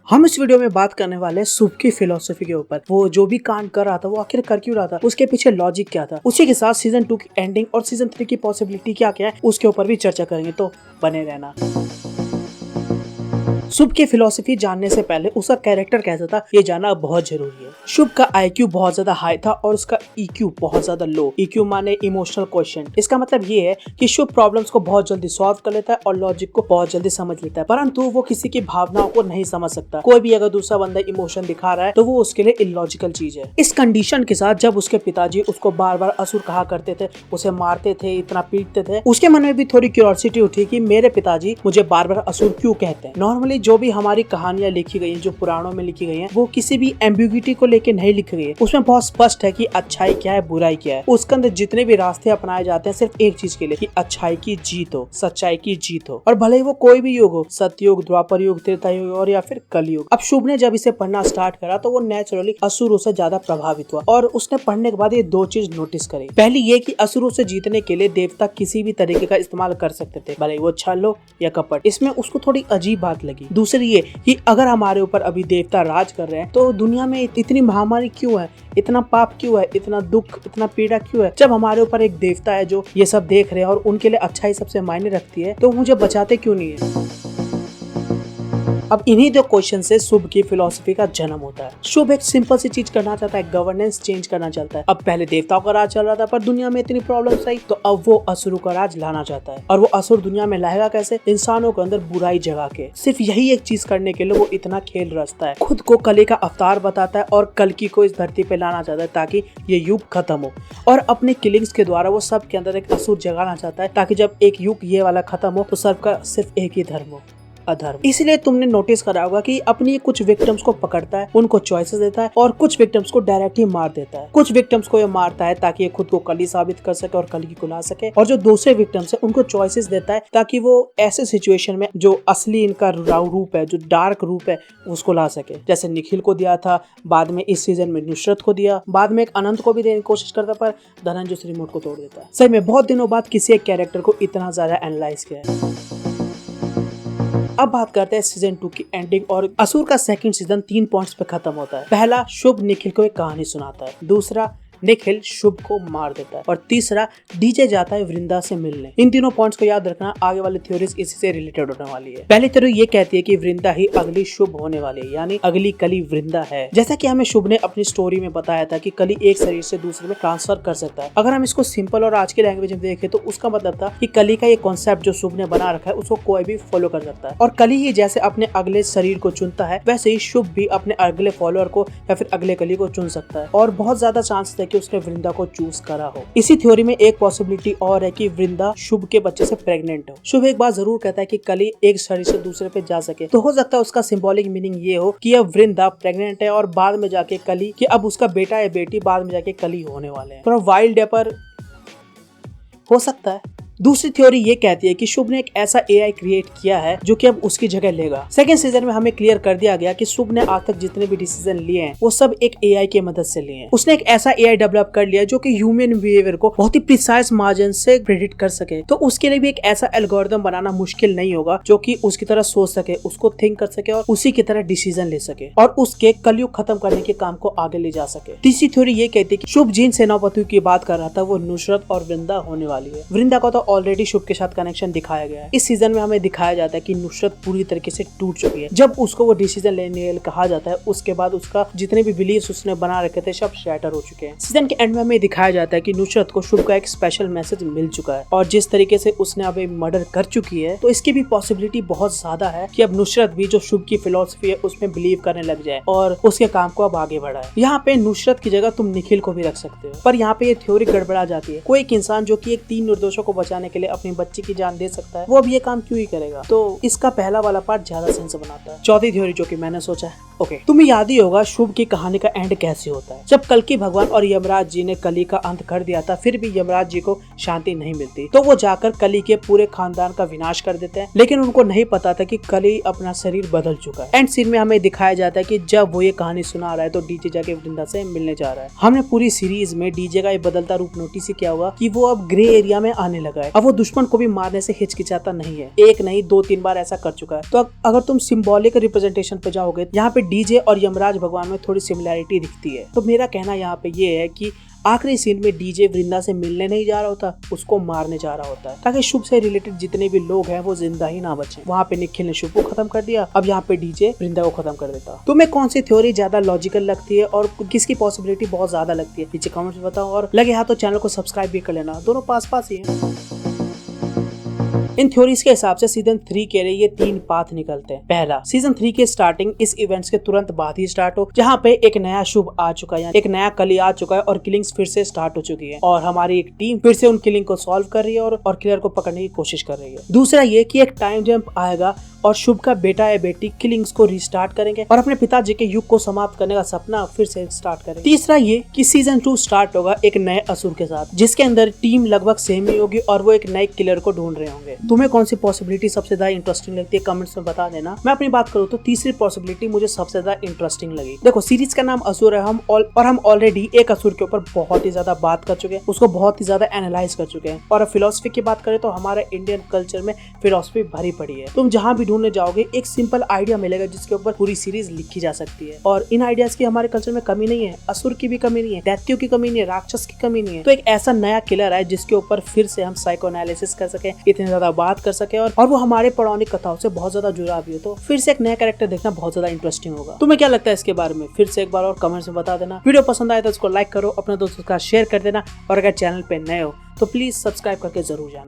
हम इस वीडियो में बात करने वाले हैं शुभ की फिलोसफी के ऊपर। वो जो भी कांड कर रहा था वो आखिर कर क्यों रहा था, उसके पीछे लॉजिक क्या था। उसी के साथ सीजन 2 की एंडिंग और सीजन 3 की पॉसिबिलिटी क्या क्या है उसके ऊपर भी चर्चा करेंगे, तो बने रहना। शुभ की फिलोसफी जानने से पहले उसका कैरेक्टर कैसा था ये जानना बहुत जरूरी है। शुभ का IQ बहुत ज्यादा हाई था और उसका EQ बहुत ज्यादा लो। EQ माने इमोशनल क्वेश्चन। इसका मतलब ये है कि शुभ प्रॉब्लम्स को बहुत जल्दी सॉल्व कर लेता है और लॉजिक को बहुत जल्दी समझ लेता है, परंतु वो किसी की भावनाओं को नहीं समझ सकता। कोई भी अगर दूसरा बंदा इमोशन दिखा रहा है तो वो उसके लिए इलॉजिकल चीज है। इस कंडीशन के साथ जब उसके पिताजी उसको बार बार असुर कहा करते थे, उसे मारते थे, इतना पीटते थे, उसके मन में भी थोड़ी क्यूरियोसिटी उठी कि मेरे पिताजी मुझे बार बार असुर क्यों कहते हैं। नॉर्मली जो भी हमारी कहानियां लिखी गई हैं, जो पुराणों में लिखी गई हैं, वो किसी भी एम्बिग्युइटी को लेके नहीं लिखी गई है। उसमें बहुत स्पष्ट है कि अच्छाई क्या है, बुराई क्या है। उसके अंदर जितने भी रास्ते अपनाए जाते हैं सिर्फ एक चीज के लिए कि अच्छाई की जीत हो, सच्चाई की जीत हो, और भले ही वो कोई भी युग हो, सतयुग, द्वापर युग, त्रेता युग और या फिर कलयुग। अब शुभ ने जब इसे पढ़ना स्टार्ट करा तो वो नेचुरली असुरों से ज्यादा प्रभावित हुआ और उसने पढ़ने के बाद ये दो चीज नोटिस करी। पहली ये कि असुरों से जीतने के लिए देवता किसी भी तरीके का इस्तेमाल कर सकते थे, भले वो छल हो या कपट। इसमें उसको थोड़ी अजीब बात लगी। दूसरी ये कि अगर हमारे ऊपर अभी देवता राज कर रहे हैं तो दुनिया में इतनी महामारी क्यों है, इतना पाप क्यों है, इतना दुख, इतना पीड़ा क्यों है, जब हमारे ऊपर एक देवता है जो ये सब देख रहे हैं और उनके लिए अच्छाई सबसे मायने रखती है, तो मुझे बचाते क्यों नहीं है। अब इन्हीं दो क्वेश्चन से शुभ की फिलोसफी का जन्म होता है। शुभ एक सिंपल सी चीज करना चाहता है, गवर्नेंस चेंज करना चाहता है। अब पहले देवताओं का राज चल रहा था पर दुनिया में इतनी प्रॉब्लम्स आई तो अब वो असुरों का राज लाना चाहता है। और वो असुर दुनिया में लाएगा कैसे? इंसानों के अंदर बुराई जगा के। सिर्फ यही एक चीज करने के लिए वो इतना खेल रचता है। खुद को कली का अवतार बताता है और कल्कि को इस धरती पे लाना चाहता है ताकि ये युग खत्म हो। और अपने किलिंग्स के द्वारा वो सब के अंदर एक असुर जगाना चाहता है ताकि जब एक युग ये वाला खत्म हो तो सबका सिर्फ एक ही धर्म हो, अधर्म। इसलिए तुमने नोटिस करा होगा कि अपनी कुछ विक्टिम्स को पकड़ता है, उनको चॉइसेस देता है और कुछ विक्टिम्स को डायरेक्ट ही मार देता है। कुछ विक्टिम्स को ये मारता है ताकि ये खुद को कली साबित कर सके और कली को ला सके, और जो दूसरे विक्टिम्स है उनको चॉइसेस देता है ताकि वो ऐसे सिचुएशन में जो असली इनका रूप है, जो डार्क रूप है, उसको ला सके। जैसे निखिल को दिया था, बाद में इस सीजन में नुसरत को दिया, बाद में एक अनंत को भी देने की कोशिश करता पर धनंजय उस रिमोट को तोड़ देता है। सही में बहुत दिनों बाद किसी एक कैरेक्टर को इतना ज्यादा एनालाइज किया है। अब बात करते हैं सीजन 2 की एंडिंग। और असुर का सेकंड सीजन 3 पॉइंट्स पे खत्म होता है। पहला, शुभ निखिल को एक कहानी सुनाता है। दूसरा, निखिल शुभ को मार देता है। और तीसरा, डीजे जाता है वृंदा से मिलने। इन तीनों पॉइंट्स को याद रखना, आगे वाली थ्योरीज इसी से रिलेटेड होने वाली है। पहली थ्योरी ये कहती है कि वृंदा ही अगली शुभ होने वाली है, यानी अगली कली वृंदा है। जैसा कि हमें शुभ ने अपनी स्टोरी में बताया था कि कली एक शरीर से दूसरे में ट्रांसफर कर सकता है। अगर हम इसको सिंपल और आज की लैंग्वेज में देखें तो उसका मतलब था कि कली का ये कॉन्सेप्ट जो शुभ ने बना रखा है उसको कोई भी फॉलो कर सकता है। और कली ही जैसे अपने अगले शरीर को चुनता है वैसे ही शुभ भी अपने अगले फॉलोअर को या फिर अगले कली को चुन सकता है। और बहुत ज्यादा चांस है कि उसने वृंदा को चूज करा हो। इसी थ्योरी में एक पॉसिबिलिटी और है कि वृंदा शुभ के बच्चे से प्रेग्नेंट हो। शुभ एक बार जरूर कहता है कि कली एक शरीर से दूसरे पे जा सके, तो हो सकता है उसका सिंबॉलिक मीनिंग ये हो कि अब वृंदा प्रेग्नेंट है और बाद में जाके कली, कि अब उसका बेटा या बेटी बाद में जाके कली होने वाले हैं। थोड़ा वाइल्ड है पर हो सकता है। दूसरी थ्योरी ये कहती है कि शुभ ने एक ऐसा AI क्रिएट किया है जो कि अब उसकी जगह लेगा। सेकंड सीजन में हमें क्लियर कर दिया गया कि शुभ ने आज तक जितने भी डिसीजन लिए हैं वो सब एक AI की मदद से लिए हैं। उसने एक ऐसा AI डेवलप कर लिया जो कि ह्यूमन बिहेवियर को बहुत ही प्रिसाइज मार्जिन से प्रेडिक्ट कर सके। तो उसके लिए भी एक ऐसा एल्गोरिथम बनाना मुश्किल नहीं होगा जो कि उसकी तरह सोच सके, उसको थिंक कर सके और उसी की तरह डिसीजन ले सके और उसके कलयुग खत्म करने के काम को आगे ले जा सके। तीसरी थ्योरी ये कहती है कि शुभ जिन सेनापतियों की बात कर रहा था वो नुसरत और वृंदा होने वाली है। वृंदा का तो ऑलरेडी शुभ के साथ कनेक्शन दिखाया गया है। इस सीजन में हमें दिखाया जाता है कि नुसरत पूरी तरीके से टूट चुकी है। जब उसको वो डिसीजन लेने के लिए कहा जाता है उसके बाद उसका जितने भी बिलीव्स उसने बना रखे थे सब शैटर हो चुके हैं। सीजन के एंड में हमें दिखाया जाता है कि नुसरत को शुभ का एक स्पेशल मैसेज मिल चुका है और जिस तरीके से उसने अभी मर्डर कर चुकी है तो इसकी भी पॉसिबिलिटी बहुत ज्यादा है कि अब नुसरत भी जो शुभ की फिलोसफी है उसमें बिलीव करने लग जाए और उसके काम को अब आगे बढ़ाए। यहाँ पे नुसरत की जगह तुम निखिल को भी रख सकते हो, पर यहाँ पे ये थ्योरी गड़बड़ा जाती है। कोई एक इंसान जो कि एक 3 निर्दोषों को बचाने के लिए अपनी बच्ची की जान दे सकता है वो अब ये काम क्यों ही करेगा? तो इसका पहला वाला पार्ट ज्यादा सेंस बनाता है। चौथी थ्योरी जो कि मैंने सोचा है, तुम्हें याद ही होगा शुभ की कहानी का एंड कैसे होता है। जब कल्कि भगवान और यमराज जी ने कली का अंत कर दिया था फिर भी यमराज जी को शांति नहीं मिलती, तो वो जाकर कली के पूरे खानदान का विनाश कर देते हैं। लेकिन उनको नहीं पता था कि कली अपना शरीर बदल चुका है। एंड सीन में हमें दिखाया जाता है कि जब वो ये कहानी सुना रहा है तो डीजे जाके वृंदा से मिलने जा रहा है। हमने पूरी सीरीज में डीजे का ये बदलता रूप नोटिस किया होगा कि वो अब ग्रे एरिया में आने लगा है। है। अब वो दुश्मन को भी मारने से हिचकिचाता नहीं है, एक नहीं 2-3 बार ऐसा कर चुका है। तो अगर तुम सिंबॉलिक रिप्रेजेंटेशन पे जाओगे, यहाँ पे डीजे और यमराज भगवान में थोड़ी सिमिलैरिटी दिखती है। तो मेरा कहना यहाँ पे ये है कि आखिरी सीन में डीजे वृंदा से मिलने नहीं जा रहा होता, उसको मारने जा रहा होता है, ताकि शुभ से रिलेटेड जितने भी लोग हैं वो जिंदा ही ना बचे। वहाँ पे निखिल ने शुभ को खत्म कर दिया, अब यहाँ पे डीजे वृंदा को खत्म कर देता। तुम्हें कौन सी थ्योरी ज्यादा लॉजिकल लगती है और किसकी पॉसिबिलिटी बहुत ज्यादा लगती है, नीचे कमेंट्स में बताओ। और लगे हाथ तो चैनल को सब्सक्राइब भी कर लेना, दोनों पास पास ही है। इन थ्योरीज के हिसाब से सीजन 3 के लिए ये 3 पाथ निकलते हैं। पहला, सीजन 3 की स्टार्टिंग इस इवेंट्स के तुरंत बाद ही स्टार्ट हो, जहाँ पे एक नया शुभ आ चुका है, एक नया कली आ चुका है और किलिंग्स फिर से स्टार्ट हो चुकी है और हमारी एक टीम फिर से उन किलिंग को सॉल्व कर रही है और किलर को पकड़ने की कोशिश कर रही है। दूसरा ये कि एक टाइम जंप आएगा और शुभ का बेटा या बेटी किलिंग्स को रिस्टार्ट करेंगे और अपने पिताजी के युग को समाप्त करने का सपना फिर से स्टार्ट करेंगे। तीसरा ये कि सीजन 2 स्टार्ट होगा एक नए असुर के साथ, जिसके अंदर टीम लगभग सेम ही होगी और वो एक नए किलर को ढूंढ रहे होंगे। तुम्हें कौन सी पॉसिबिलिटी सबसे ज्यादा इंटरेस्टिंग लगती है, कमेंट्स में बता देना। मैं अपनी बात करूँ तो तीसरी पॉसिबिलिटी मुझे सबसे ज्यादा इंटरेस्टिंग लगी। देखो, सीरीज का नाम असुर है, हम ऑलरेडी एक असुर के ऊपर बहुत ही ज्यादा बात कर चुके हैं, उसको बहुत ही ज्यादा एनालाइज कर चुके हैं। और फिलोसफी की बात करें तो हमारे इंडियन कल्चर में फिलोसफी भरी पड़ी है। तुम जहाँ भी ढूंढने जाओगे एक सिंपल आइडिया मिलेगा जिसके ऊपर पूरी सीरीज लिखी जा सकती है। और इन आइडियाज की हमारे कल्चर में कमी नहीं है, असुर की भी कमी नहीं है, दैत्यों की कमी नहीं है, राक्षस की कमी नहीं है। तो एक ऐसा नया किलर है जिसके ऊपर फिर से हम साइको एनालिसिस कर सके, इतनी ज्यादा बात कर सके और वो हमारे पौराणिक कथाओं से बहुत ज्यादा जुड़ा भी हो। तो फिर से एक नया कैरेक्टर देखना बहुत ज्यादा इंटरेस्टिंग होगा। तुम्हें क्या लगता है इसके बारे में, फिर से एक बार और कमेंट्स में बता देना। वीडियो पसंद आए तो इसको लाइक करो, अपने दोस्तों के साथ शेयर कर देना और अगर चैनल पे नए हो तो प्लीज सब्सक्राइब करके जरूर जाना।